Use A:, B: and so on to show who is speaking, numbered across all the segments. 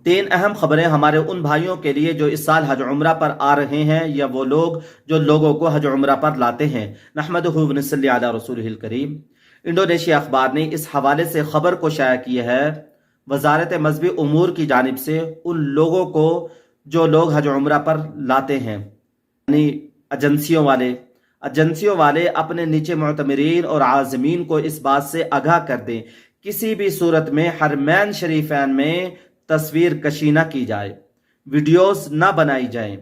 A: तीन अहम खबरें हमारे उन भाइयों के लिए जो इस साल हज उम्रा पर आ रहे हैं या वो लोग जो लोगों को हज उम्रा पर लाते हैं। नहमदुहु व नसल्ली अला रसूलिहिल करीम। इंडोनेशिया अखबार ने इस हवाले से खबर को शाया की है। वजारत मजहबी उमूर की जानिब से उन लोगों को जो लोग हज उम्रा पर लाते हैं, यानी एजेंसियों वाले अपने नीचे मुअतमरीन और आज़मीन को इस बात से आगाह कर दें किसी भी सूरत में हरमैन शरीफैन में तस्वीर कशी न की जाए, वीडियोस न बनाई जाएं,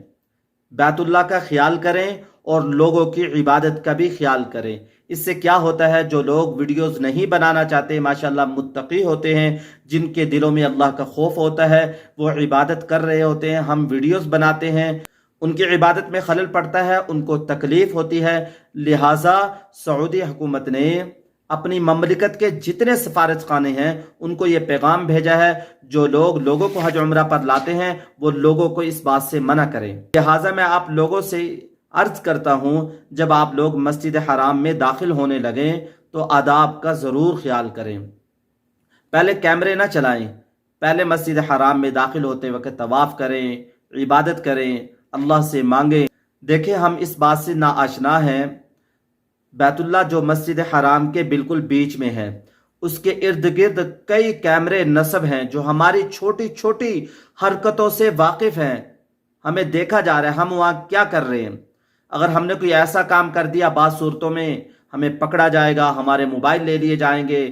A: बैतुल्लाह का ख्याल करें और लोगों की इबादत का भी ख्याल करें। इससे क्या होता है, जो लोग वीडियोस नहीं बनाना चाहते, माशाल्लाह मुत्तकी होते हैं, जिनके दिलों में अल्लाह का खौफ होता है, वो इबादत कर रहे होते हैं, हम वीडियोस बनाते हैं, उनकी इबादत में खलल पड़ता है, उनको तकलीफ होती है। लिहाजा सऊदी हुकूमत ने अपनी ममलिकत के जितने सफारत खाने हैं उनको ये पैगाम भेजा है, जो लोग लोगों को हज उम्रा पर लाते हैं वो लोगों को इस बात से मना करें। लिहाजा मैं आप लोगों से अर्ज करता हूं, जब आप लोग मस्जिद हराम में दाखिल होने लगें तो आदाब का ज़रूर ख्याल करें। पहले कैमरे ना चलाएं, पहले मस्जिद हराम में दाखिल होते वक्त तवाफ़ करें, इबादत करें, अल्लाह से मांगें। देखें, हम इस बात से ना आशना हैं, बैतुल्लाह जो मस्जिद हराम के बिल्कुल बीच में है, उसके इर्द गिर्द कई कैमरे नस्ब हैं जो हमारी छोटी छोटी हरकतों से वाकिफ हैं। हमें देखा जा रहा है हम वहाँ क्या कर रहे हैं। अगर हमने कोई ऐसा काम कर दिया, बाज़ सूरतों में हमें पकड़ा जाएगा, हमारे मोबाइल ले लिए जाएंगे,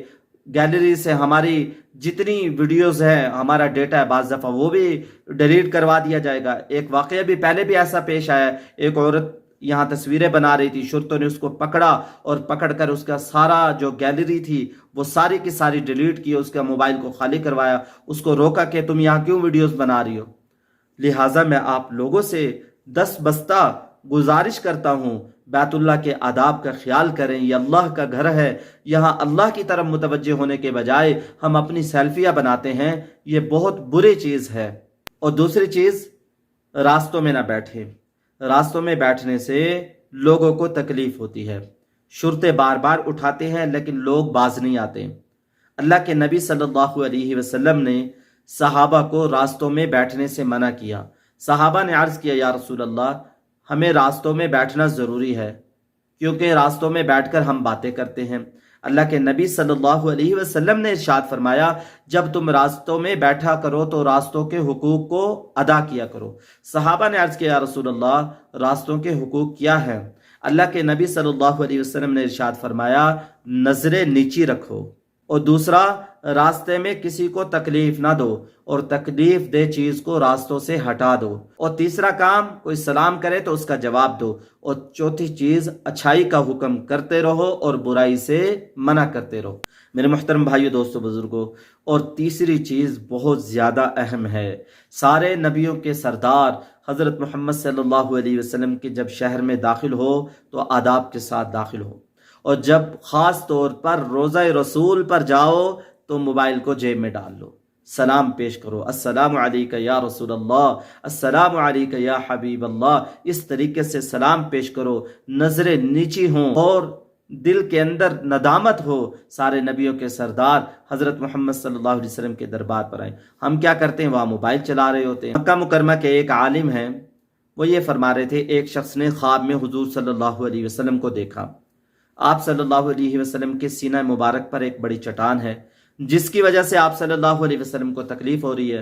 A: गैलरी से हमारी जितनी वीडियोस हैं, हमारा डेटा है, बाज़ दफ़ा वो भी डिलीट करवा दिया जाएगा। एक वाक़या भी पहले भी ऐसा पेश आया, एक औरत यहाँ तस्वीरें बना रही थी, शुरतों ने उसको पकड़ा और पकड़कर उसका सारा जो गैलरी थी वो सारी की सारी डिलीट की, उसका मोबाइल को खाली करवाया, उसको रोका कि तुम यहाँ क्यों वीडियोस बना रही हो। लिहाजा मैं आप लोगों से दस बस्ता गुजारिश करता हूँ, बैतुल्लाह के आदाब का ख्याल करें। ये अल्लाह का घर है, यहाँ अल्लाह की तरफ मुतवज्जे होने के बजाय हम अपनी सेल्फियाँ बनाते हैं, ये बहुत बुरी चीज़ है। और दूसरी चीज़, रास्तों में ना बैठें। रास्तों में बैठने से लोगों को तकलीफ होती है, शुरते बार बार उठाते हैं लेकिन लोग बाज नहीं आते। अल्लाह के नबी सल्लल्लाहु अलैहि वसल्लम ने सहाबा को रास्तों में बैठने से मना किया। सहाबा ने अर्ज़ किया, या रसूल अल्लाह, हमें रास्तों में बैठना ज़रूरी है क्योंकि रास्तों में बैठकर हम बातें करते हैं। अल्लाह के नबी सल्लल्लाहु अलैहि वसल्लम ने इरशाद फरमाया, जब तुम रास्तों में बैठा करो तो रास्तों के हुकूक को अदा किया करो। सहाबा ने अर्ज़ किया, या रसूल अल्लाह, रास्तों के हुकूक क्या है? अल्लाह के नबी सल्लल्लाहु अलैहि वसल्लम ने इरशाद फरमाया, नजरें नीची रखो, और दूसरा, रास्ते में किसी को तकलीफ ना दो और तकलीफ दे चीज को रास्तों से हटा दो, और तीसरा काम, कोई सलाम करे तो उसका जवाब दो, और चौथी चीज, अच्छाई का हुक्म करते रहो और बुराई से मना करते रहो। मेरे मुहतरम भाइयों, दोस्तों, बुजुर्गों, और तीसरी चीज बहुत ज्यादा अहम है, सारे नबियों के सरदार हजरत मोहम्मद सल्लल्लाहु अलैहि वसल्लम के जब शहर में दाखिल हो तो आदाब के साथ दाखिल हो, और जब खास तौर पर रोज़ा रसूल पर जाओ तो मोबाइल को जेब में डाल लो, सलाम पेश करो, अस्सलामु अलैका या रसूल अल्लाह, अस्सलामु अलैका या हबीब अल्लाह। इस तरीके से सलाम पेश करो, नजरें नीची हों और दिल के अंदर नदामत हो, सारे नबियों के सरदार हजरत मोहम्मद सल्लल्लाहु अलैहि वसल्लम के दरबार पर आए। हम क्या करते हैं, वहाँ मोबाइल चला रहे होते हैं। मक्का मुकरमा के एक आलिम हैं, वो ये फरमा रहे थे, एक शख्स ने ख्वाब में हुजूर सल्लल्लाहु अलैहि वसल्लम को देखा। आप सल्लल्लाहु अलैहि वसल्लम के सीना मुबारक पर एक बड़ी चट्टान है जिसकी वजह से आप सल्लल्लाहु अलैहि वसल्लम को तकलीफ हो रही है।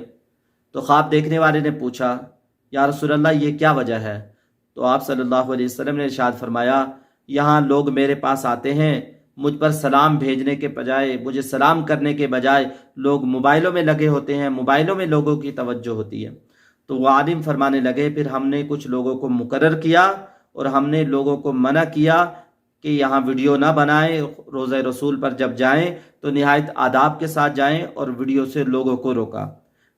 A: तो ख्वाब देखने वाले ने पूछा, या रसूल अल्लाह, ये क्या वजह है? तो आप सल्लल्लाहु अलैहि वसल्लम ने इरशाद फरमाया, यहाँ लोग मेरे पास आते हैं, मुझ पर सलाम भेजने के बजाय, मुझे सलाम करने के बजाय लोग मोबाइलों में लगे होते हैं, मोबाइलों में लोगों की तवज्जो होती है। तो वो आलिम फरमाने लगे, फिर हमने कुछ लोगों को मुकर्रर किया और हमने लोगों को मना किया कि यहाँ वीडियो ना बनाएं, रोज़ा रसूल पर जब जाएं तो निहायत आदाब के साथ जाएं, और वीडियो से लोगों को रोका।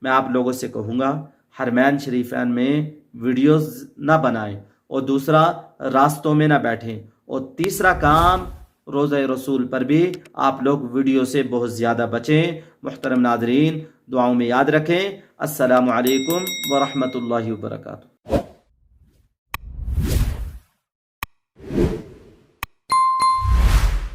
A: मैं आप लोगों से कहूँगा, हरमैन शरीफैन में वीडियोस ना बनाएं, और दूसरा, रास्तों में ना बैठें, और तीसरा काम, रोज़ा रसूल पर भी आप लोग वीडियो से बहुत ज़्यादा बचें। मुहतरम नाज़रीन, दुआओं में याद रखें। अस्सलामु अलैकुम व रहमतुल्लाहि व बरकातुहू।